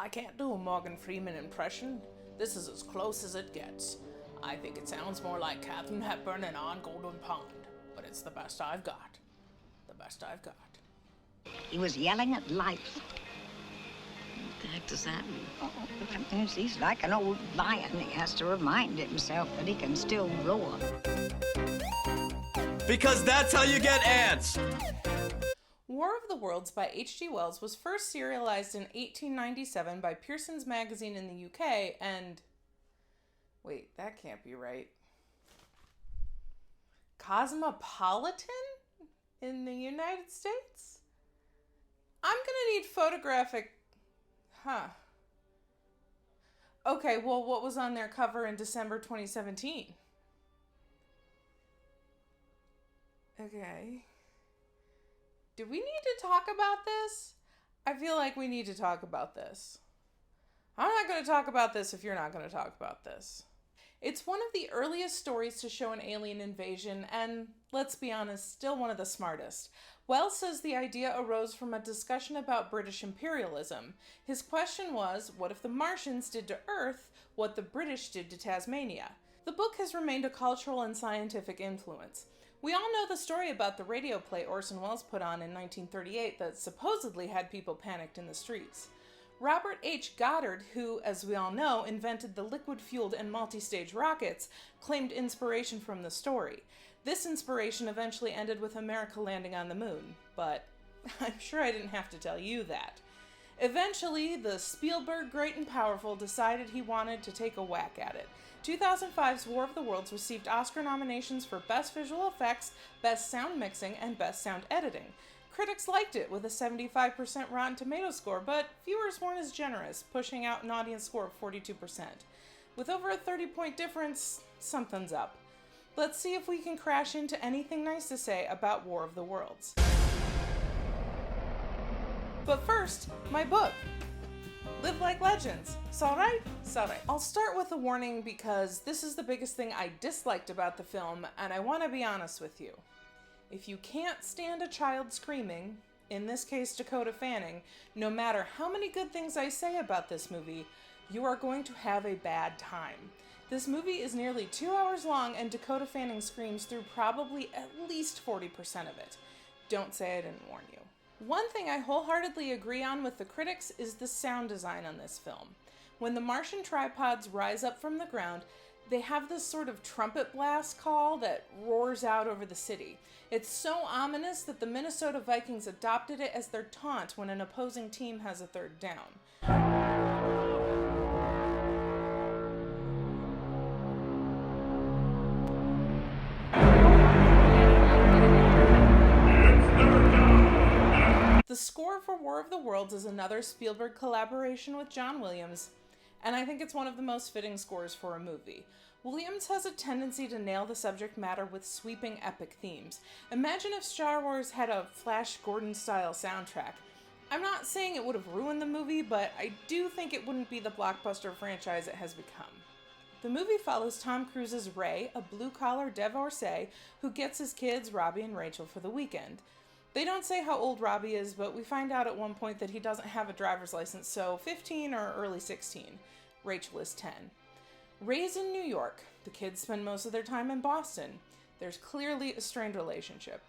I can't do a Morgan Freeman impression. This is as close as it gets. I think it sounds more like Katharine Hepburn and On Golden Pond, but it's the best I've got. The best I've got. He was yelling at life. What the heck does that mean? Oh, that means he's like an old lion. He has to remind himself that he can still roar. Because that's how you get ants! War of the Worlds by H.G. Wells was first serialized in 1897 by Pearson's Magazine in the UK and... Wait, that can't be right. Cosmopolitan in the United States? I'm gonna need photographic... Okay, well, what was on their cover in December 2017? Okay. Do we need to talk about this? I feel like we need to talk about this. I'm not going to talk about this if you're not going to talk about this. It's one of the earliest stories to show an alien invasion, and let's be honest, still one of the smartest. Wells says the idea arose from a discussion about British imperialism. His question was, what if the Martians did to Earth what the British did to Tasmania? The book has remained a cultural and scientific influence. We all know the story about the radio play Orson Welles put on in 1938 that supposedly had people panicked in the streets. Robert H. Goddard, who, as we all know, invented the liquid-fueled and multi-stage rockets, claimed inspiration from the story. This inspiration eventually ended with America landing on the moon, but I'm sure I didn't have to tell you that. Eventually, the Spielberg Great and Powerful decided he wanted to take a whack at it. 2005's War of the Worlds received Oscar nominations for Best Visual Effects, Best Sound Mixing, and Best Sound Editing. Critics liked it with a 75% Rotten Tomatoes score, but viewers weren't as generous, pushing out an audience score of 42%. With over a 30-point difference, something's up. Let's see if we can crash into anything nice to say about War of the Worlds. But first, my book. Live Like Legends. S'alright? S'alright. I'll start with a warning because this is the biggest thing I disliked about the film, and I want to be honest with you. If you can't stand a child screaming, in this case Dakota Fanning, no matter how many good things I say about this movie, you are going to have a bad time. This movie is nearly 2 hours long, and Dakota Fanning screams through probably at least 40% of it. Don't say I didn't warn you. One thing I wholeheartedly agree on with the critics is the sound design on this film. When the Martian tripods rise up from the ground, they have this sort of trumpet blast call that roars out over the city. It's so ominous that the Minnesota Vikings adopted it as their taunt when an opposing team has a third down. The score for War of the Worlds is another Spielberg collaboration with John Williams, and I think it's one of the most fitting scores for a movie. Williams has a tendency to nail the subject matter with sweeping epic themes. Imagine if Star Wars had a Flash Gordon-style soundtrack. I'm not saying it would have ruined the movie, but I do think it wouldn't be the blockbuster franchise it has become. The movie follows Tom Cruise's Ray, a blue-collar divorcee who gets his kids, Robbie and Rachel, for the weekend. They don't say how old Robbie is, but we find out at one point that he doesn't have a driver's license, so 15 or early 16. Rachel is 10. Ray's in New York. The kids spend most of their time in Boston. There's clearly a strained relationship.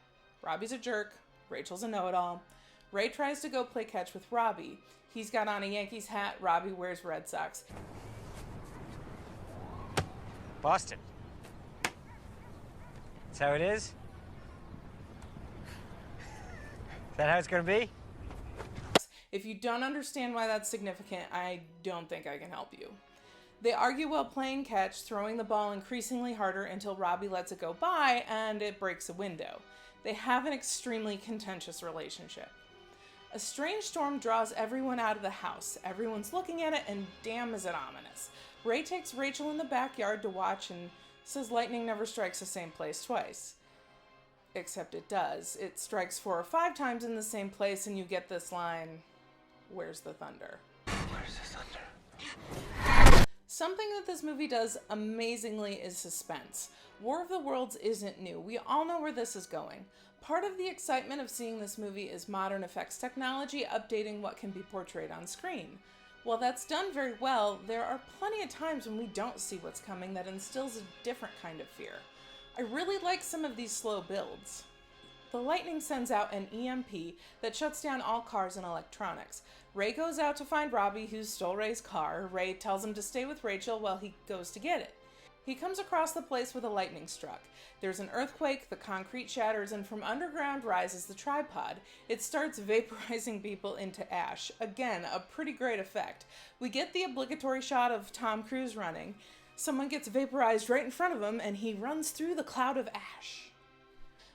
Robbie's a jerk. Rachel's a know-it-all. Ray tries to go play catch with Robbie. He's got on a Yankees hat. Robbie wears Red Sox. Boston. That's how it is? Is that how it's gonna be? If you don't understand why that's significant, I don't think I can help you. They argue while playing catch, throwing the ball increasingly harder until Robbie lets it go by and it breaks a window. They have an extremely contentious relationship. A strange storm draws everyone out of the house. Everyone's looking at it, and damn is it ominous. Ray takes Rachel in the backyard to watch and says lightning never strikes the same place twice. Except it does. It strikes 4 or 5 times in the same place, and you get this line, "Where's the thunder?" Where's the thunder? Something that this movie does amazingly is suspense. War of the Worlds isn't new. We all know where this is going. Part of the excitement of seeing this movie is modern effects technology updating what can be portrayed on screen. While that's done very well, there are plenty of times when we don't see what's coming that instills a different kind of fear. I really like some of these slow builds. The lightning sends out an EMP that shuts down all cars and electronics. Ray goes out to find Robbie, who stole Ray's car. Ray tells him to stay with Rachel while he goes to get it. He comes across the place where the lightning struck. There's an earthquake, the concrete shatters, and from underground rises the tripod. It starts vaporizing people into ash. Again, a pretty great effect. We get the obligatory shot of Tom Cruise running. Someone gets vaporized right in front of him, and he runs through the cloud of ash.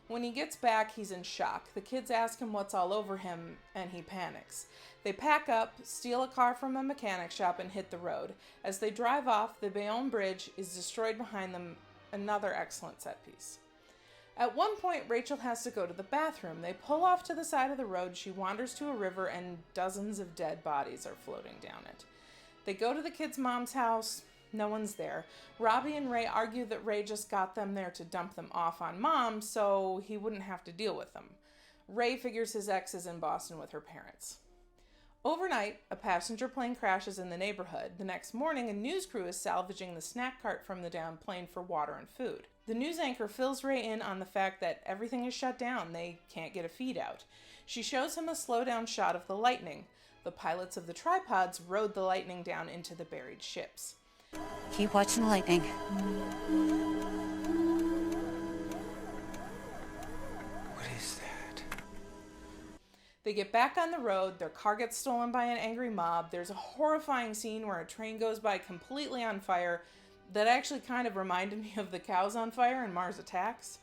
When he gets back, he's in shock. The kids ask him what's all over him, and he panics. They pack up, steal a car from a mechanic shop, and hit the road. As they drive off, the Bayonne Bridge is destroyed behind them. Another excellent set piece. At one point, Rachel has to go to the bathroom. They pull off to the side of the road. She wanders to a river, and dozens of dead bodies are floating down it. They go to the kid's mom's house. No one's there. Robbie and Ray argue that Ray just got them there to dump them off on Mom so he wouldn't have to deal with them. Ray figures his ex is in Boston with her parents. Overnight, a passenger plane crashes in the neighborhood. The next morning, a news crew is salvaging the snack cart from the downed plane for water and food. The news anchor fills Ray in on the fact that everything is shut down. They can't get a feed out. She shows him a slow-down shot of the lightning. The pilots of the tripods rode the lightning down into the buried ships. Keep watching the lightning. What is that? They get back on the road, their car gets stolen by an angry mob. There's a horrifying scene where a train goes by completely on fire that actually kind of reminded me of the cows on fire in Mars Attacks.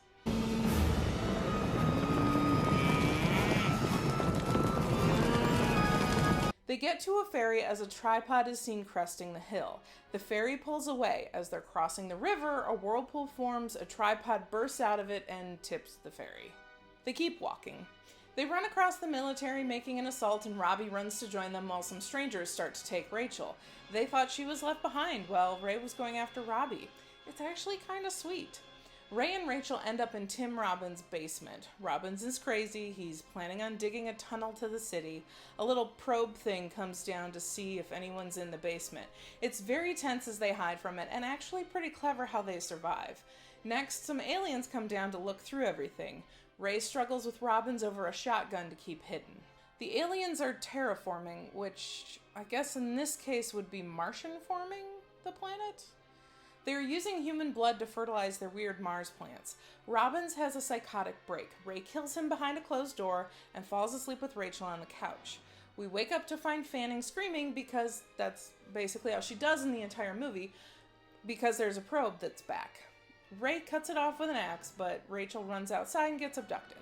They get to a ferry as a tripod is seen cresting the hill. The ferry pulls away. As they're crossing the river, a whirlpool forms, a tripod bursts out of it and tips the ferry. They keep walking. They run across the military making an assault, and Robbie runs to join them while some strangers start to take Rachel. They thought she was left behind while Ray was going after Robbie. It's actually kind of sweet. Ray and Rachel end up in Tim Robbins' basement. Robbins is crazy. He's planning on digging a tunnel to the city. A little probe thing comes down to see if anyone's in the basement. It's very tense as they hide from it, and actually pretty clever how they survive. Next, some aliens come down to look through everything. Ray struggles with Robbins over a shotgun to keep hidden. The aliens are terraforming, which I guess in this case would be Martian forming the planet? They are using human blood to fertilize their weird Mars plants. Robbins has a psychotic break. Ray kills him behind a closed door and falls asleep with Rachel on the couch. We wake up to find Fanning screaming because that's basically how she does in the entire movie, because there's a probe that's back. Ray cuts it off with an axe, but Rachel runs outside and gets abducted.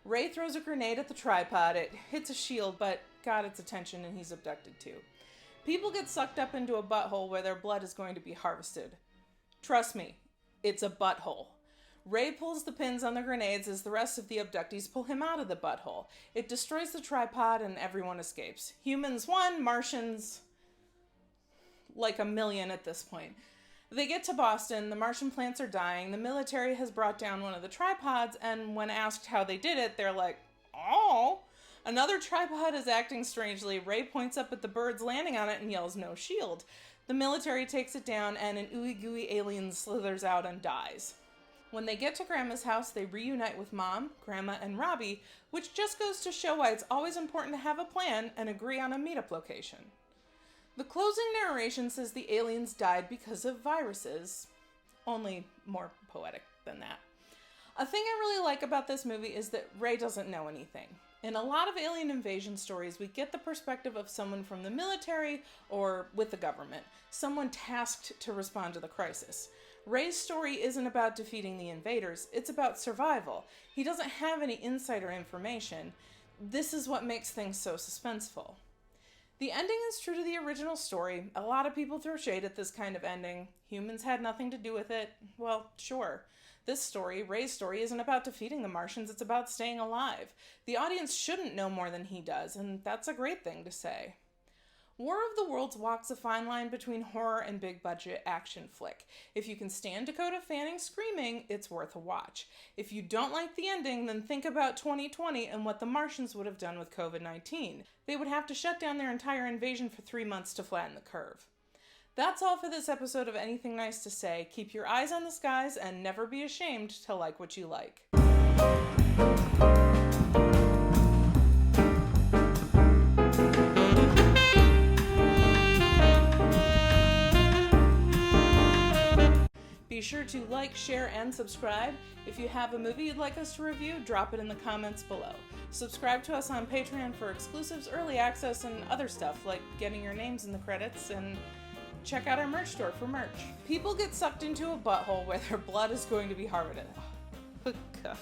Ray throws a grenade at the tripod. It hits a shield, but got its attention and he's abducted too. People get sucked up into a butthole where their blood is going to be harvested. Trust me, it's a butthole. Ray pulls the pins on the grenades as the rest of the abductees pull him out of the butthole. It destroys the tripod and everyone escapes. Humans 1, Martians like 1,000,000 at this point. They get to Boston, the Martian plants are dying, the military has brought down one of the tripods, and when asked how they did it, they're like, oh. Another tripod is acting strangely. Ray points up at the birds landing on it and yells, no shield. The military takes it down, and an ooey-gooey alien slithers out and dies. When they get to Grandma's house, they reunite with Mom, Grandma, and Robbie, which just goes to show why it's always important to have a plan and agree on a meetup location. The closing narration says the aliens died because of viruses, only more poetic than that. A thing I really like about this movie is that Ray doesn't know anything. In a lot of alien invasion stories, we get the perspective of someone from the military or with the government, someone tasked to respond to the crisis. Ray's story isn't about defeating the invaders, it's about survival. He doesn't have any insider information. This is what makes things so suspenseful. The ending is true to the original story. A lot of people throw shade at this kind of ending. Humans had nothing to do with it. Well, sure. This story, Ray's story, isn't about defeating the Martians, it's about staying alive. The audience shouldn't know more than he does, and that's a great thing to say. War of the Worlds walks a fine line between horror and big-budget action flick. If you can stand Dakota Fanning screaming, it's worth a watch. If you don't like the ending, then think about 2020 and what the Martians would have done with COVID-19. They would have to shut down their entire invasion for 3 months to flatten the curve. That's all for this episode of Anything Nice to Say. Keep your eyes on the skies and never be ashamed to like what you like. Be sure to like, share, and subscribe. If you have a movie you'd like us to review, drop it in the comments below. Subscribe to us on Patreon for exclusives, early access, and other stuff, like getting your names in the credits, and check out our merch store for merch. People get sucked into a butthole where their blood is going to be harvested. Oh, God.